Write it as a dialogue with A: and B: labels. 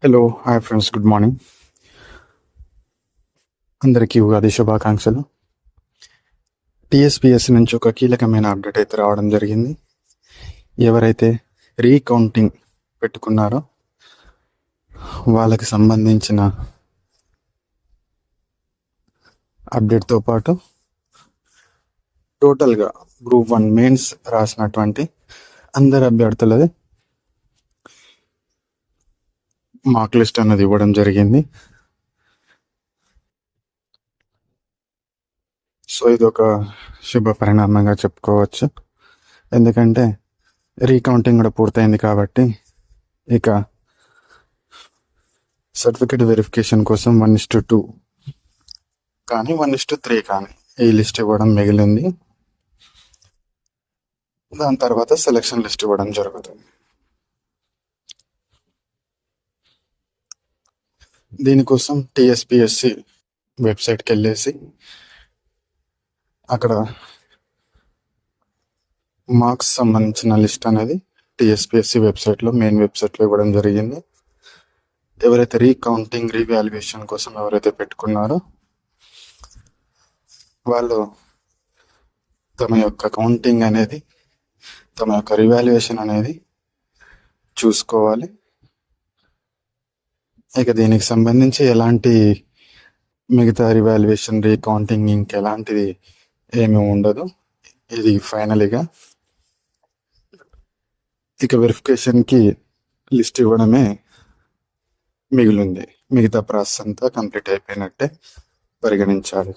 A: Hello hi friends, good morning. అందరికీ ఉగాది శుభాకాంక్షలు. TSPS నుంచి ఒక కీలకమైన అప్డేట్ అయితే రావడం జరిగింది. ఎవరైతే రీకౌంటింగ్ పెట్టుకున్నారో వాళ్ళకి సంబంధించిన అప్డేట్తో పాటు టోటల్గా గ్రూప్ 1 మెయిన్స్ రాసినటువంటి అందరి అభ్యర్థులది మార్క్ లిస్ట్ అన్నది ఇవ్వడం జరిగింది. సో ఇది ఒక శుభ పరిణామంగా చెప్పుకోవచ్చు. ఎందుకంటే రీకౌంటింగ్ కూడా పూర్తయింది కాబట్టి ఇక సర్టిఫికేట్ వెరిఫికేషన్ కోసం 1:2 కానీ 1:3 కానీ ఈ లిస్ట్ ఇవ్వడం మిగిలింది. దాని తర్వాత సెలక్షన్ లిస్ట్ ఇవ్వడం జరుగుతుంది. దీనికోసం టీఎస్పీఎస్సి వెబ్సైట్కి వెళ్ళేసి అక్కడ మార్క్స్ సంబంధించిన లిస్ట్ అనేది టీఎస్పీఎస్సి వెబ్సైట్లో మెయిన్ వెబ్సైట్లో ఇవ్వడం జరిగింది. ఎవరైతే రీకౌంటింగ్ రీవాల్యుయేషన్ కోసం ఎవరైతే పెట్టుకున్నారో వాళ్ళు తమ యొక్క కౌంటింగ్ అనేది తమ యొక్క రివాల్యుయేషన్ అనేది చూసుకోవాలి. ఇక దీనికి సంబంధించి ఎలాంటి మిగతా రివాల్యుయేషన్ రీకౌంటింగ్ ఇంకెలాంటిది ఏమీ ఉండదు. ఇది ఫైనల్గా ఇక వెరిఫికేషన్కి లిస్ట్ ఇవ్వడమే మిగిలింది. మిగతా ప్రాసెస్ అంతా కంప్లీట్ అయిపోయినట్టే పరిగణించాలి.